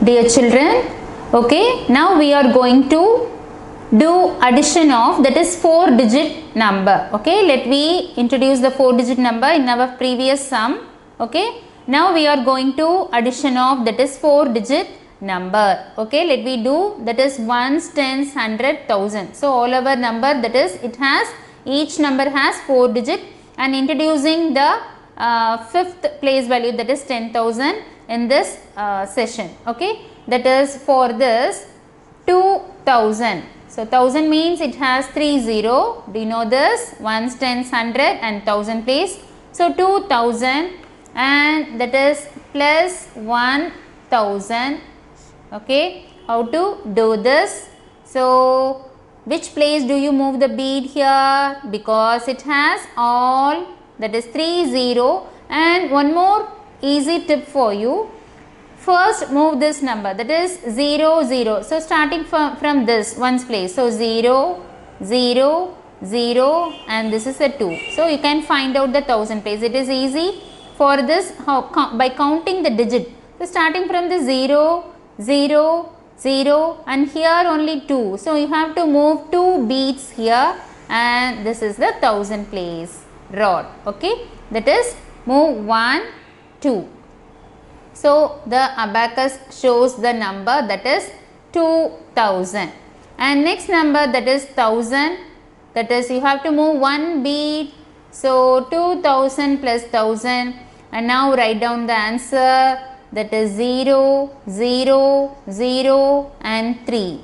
Dear children, okay, now we are going to do addition of, that is 4-digit number. Okay, let me introduce the 4-digit number in our previous sum. Okay, now we are going to addition of, that is 4-digit number. Okay, let me do, that is ones, tens, 100, 1000. So all our number, that is it has, each number has 4 digit, and introducing the fifth place value, that is 10,000 in this session. Okay, that is for this 2000. So 1000 means it has 3 0. Do you know this? Ones, tens, 100 and 1000 place. So 2000, and that is plus 1000. Okay, how to do this? So which place do you move the bead here? Because it has all, that is 3 0. And one more easy tip for you. First move this number, that is 0 0. So starting from this ones place. So 0 0 0, and this is a 2. So you can find out the 1000 place. It is easy for this by counting the digit. So starting from the 0 0 0, and here only 2. So you have to move 2 beads here, and this is the 1000 place rod. Okay, that is move 1 2. So the abacus shows the number, that is 2000, and next number, that is 1000, that is you have to move 1 bead. So 2000 plus 1000, and now write down the answer, that is 0 0 0 and 3.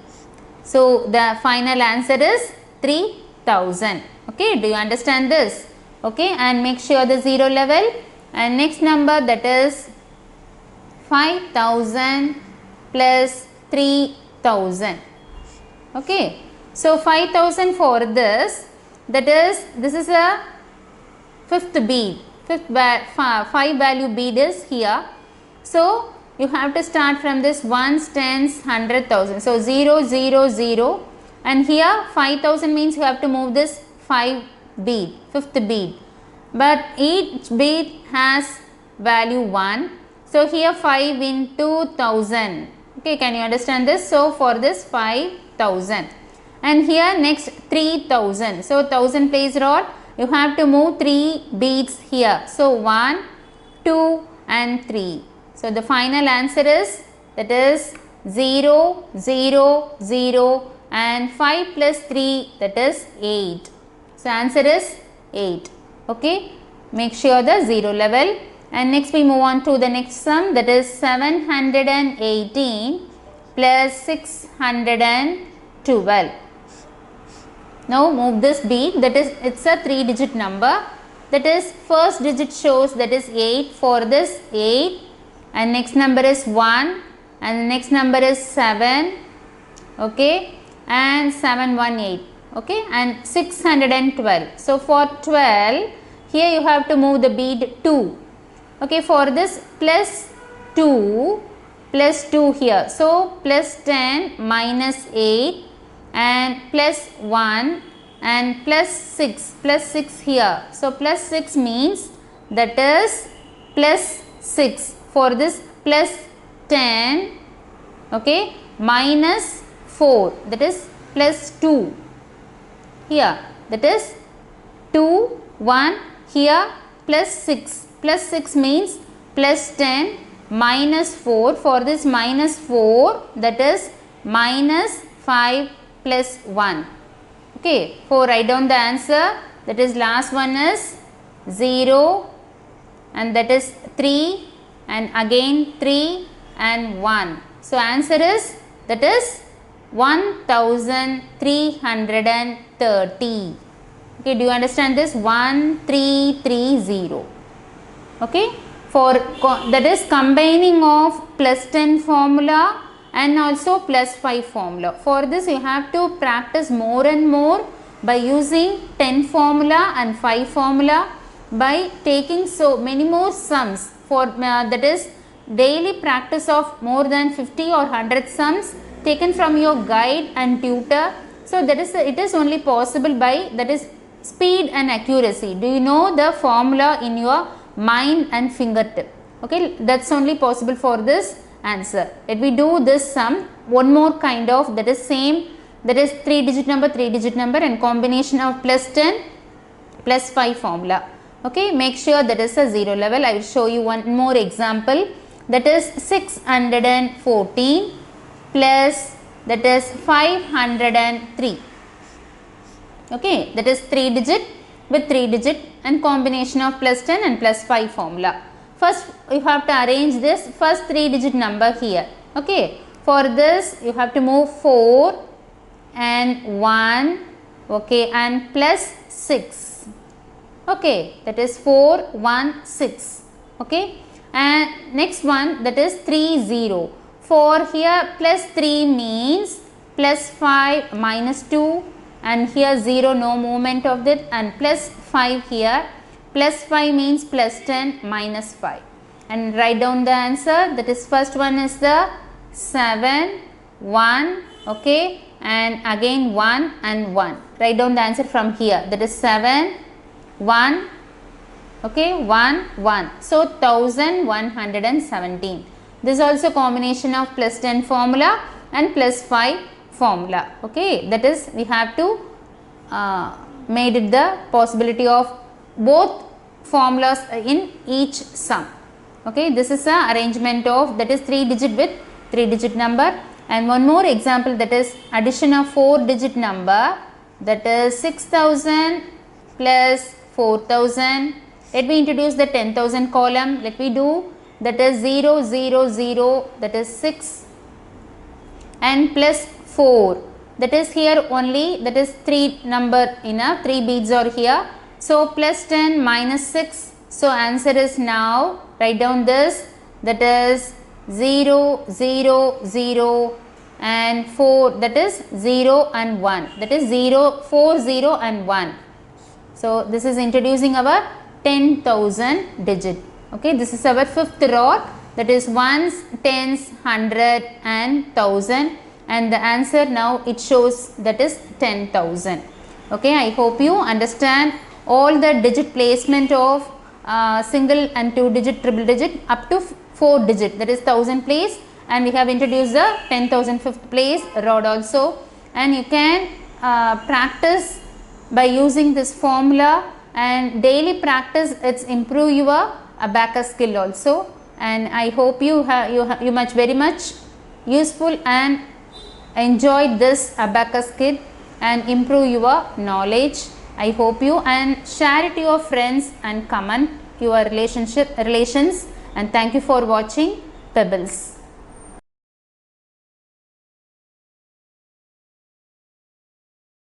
So the final answer is 3000. Okay, do you understand this? Okay, and make sure the 0 level. And next number, that is 5000 plus 3000. Okay, so 5000 for this, that is, this is a fifth bead, 5 value bead is here. So you have to start from this ones, tens, 100,000. So 0 0 0, and here 5000 means you have to move this 5 bead, fifth bead, but each bead has value 1. So here 5 into 1000. Okay, can you understand this? So for this 5000, and here next 3000. So 1000 place rod, you have to move 3 beads here. So 1 2 and 3. So the final answer is, that is 0 0 0, and 5 plus 3, that is 8. So answer is 8. Okay, make sure the 0 level. And next we move on to the next sum, that is 718 plus 612. Now move this bead, that is it's a 3-digit number, that is first digit shows, that is 8 for this 8, and next number is 1, and the next number is 7. Okay, and 718. Okay, and 612. So for 12, here you have to move the bead 2. Okay, for this plus 2 here. So plus 10 minus 8, and plus 1, and plus 6 here. So plus 6 means, that is plus 6. For this plus 10, okay, minus 4, that is plus 2 here, that is 2 1 here, plus 6. Plus 6 means plus 10 minus 4. For this minus 4, that is minus 5 plus 1. Okay, for write down the answer, that is last one is 0, and that is 3, and again 3 and 1. So answer is, that is 1330. Okay, do you understand this? 1330. Okay, for that is combining of plus 10 formula and also plus 5 formula. For this you have to practice more and more by using 10 formula and 5 formula, by taking so many more sums. For that is daily practice of more than 50 or 100 sums taken from your guide and tutor. So that is it is only possible by, that is speed and accuracy. Do you know the formula in your mind and fingertip? Okay, that's only possible for this answer. Let me do this sum one more kind of, that is same, that is 3 digit number and combination of plus 10 plus 5 formula. Okay, make sure that is a 0 level. I will show you one more example, that is 614 plus that is 503. Okay, that is 3 digit with 3 digit and combination of plus 10 and plus 5 formula. First you have to arrange this first 3 digit number here. Okay, for this you have to move 4 and 1, okay, and plus 6. Okay, that is 4 1 6. Okay, and next one, that is 3 0. For here plus 3 means plus 5 minus 2, and here 0, no movement of that, and plus 5 here, plus 5 means plus 10 minus 5, and write down the answer. That is first one is the 7 1, okay, and again 1 and 1. Write down the answer from here, that is 7 1, okay, 1 1. So 1117. This is also combination of plus 10 formula and plus 5 formula. Okay, that is we have to made it the possibility of both formulas in each sum. Okay, this is a arrangement of, that is 3 digit with 3 digit number. And one more example, that is addition of 4 digit number, that is 6000 plus 4000. Let me introduce the 10,000 column. Let me do, that is 0 0 0, that is 6, and plus 4, that is here only, that is 3 number enough, 3 beads are here. So plus 10 minus 6. So answer is now, write down this, that is 0 0 0 and 4, that is 0 and 1, that is 0 4 0 and 1. So this is introducing our 10,000 digit. Okay, this is our fifth row, that is ones, tens, 100 and 1000, and the answer now it shows, that is 10,000. Okay, I hope you understand all the digit placement of single and 2 digit, triple digit up to 4 digit, that is 1000 place, and we have introduced the 10,000 fifth place rod also, and you can practice by using this formula, and daily practice it's improve your abacus skill also. And I hope you much very much useful and enjoyed this abacus skill and improve your knowledge. I hope you, and share it to your friends and comment your relations, and thank you for watching Pebbles.